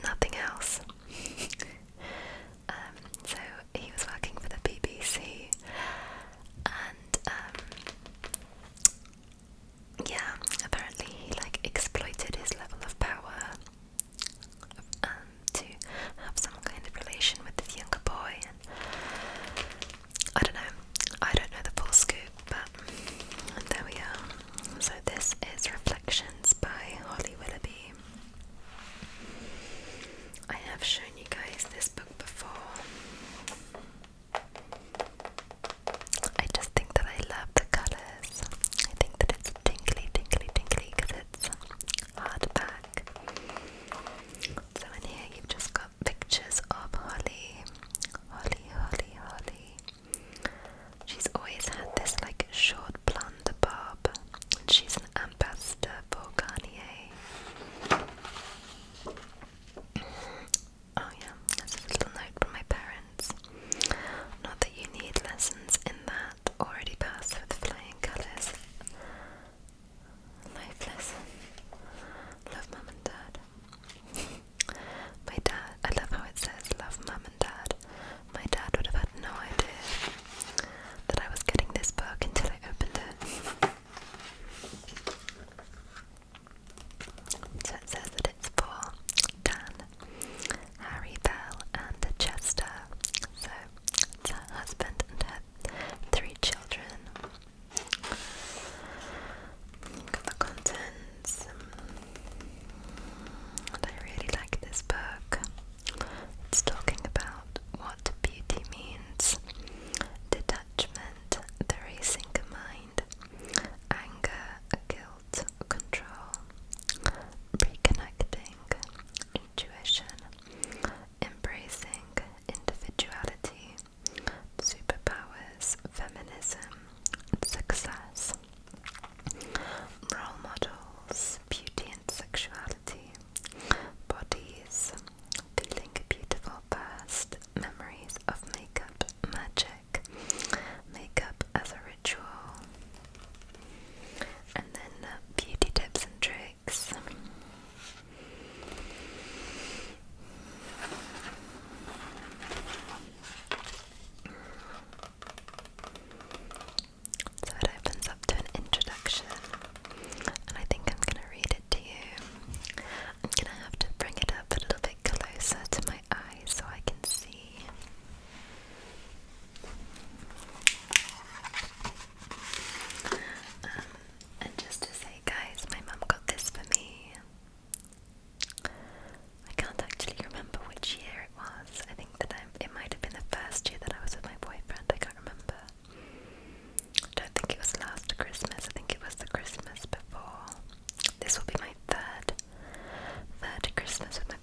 nothing else. So he was working for the BBC, and yeah, apparently he like exploited his level of power to have some kind of relation with this younger boy, and I don't know the full scoop, but there we are. So this is Reflections by Holly Willoughby. I have shown you guys this book before. I just think that I love the colours. I think that it's tinkly, tinkly, tinkly because it's hardback. So in here you've just got pictures of Holly. Holly, Holly, Holly. She's always had this like short blonde bob. She's an ambassador for Garnier. Oh yeah, this is a little note from my parents. Not that you need lessons in that. Already passed with flying colours. Life lesson. Love mum and dad. My dad, I love how it says love mum and dad. My dad would have had no idea that I was getting this book until I opened it. So it says that it's for Dan, Harry, Belle, and Chester. So it's her husband and her 3 children. Got the contents. And I really like this book. It's talking about what beauty means, detachment, the racing mind, anger, guilt, control, reconnecting, intuition, embracing individuality, superpowers, feminism, success, role models, beauty and sexuality, bodies, feeling beautiful first, memories of makeup, magic, makeup as a ritual, and then beauty tips and tricks. So it opens up to an introduction, and I think I'm going to read it to you. I'm going to have to bring it up a little bit closer to my eyes so I can see. And just to say, guys, my mum got this for me. I can't actually remember which year it was. I think that it might have been the first year that I was with my boyfriend. I can't remember. I don't think it was last Christmas. I think it was the Christmas before. This will be my third Christmas with my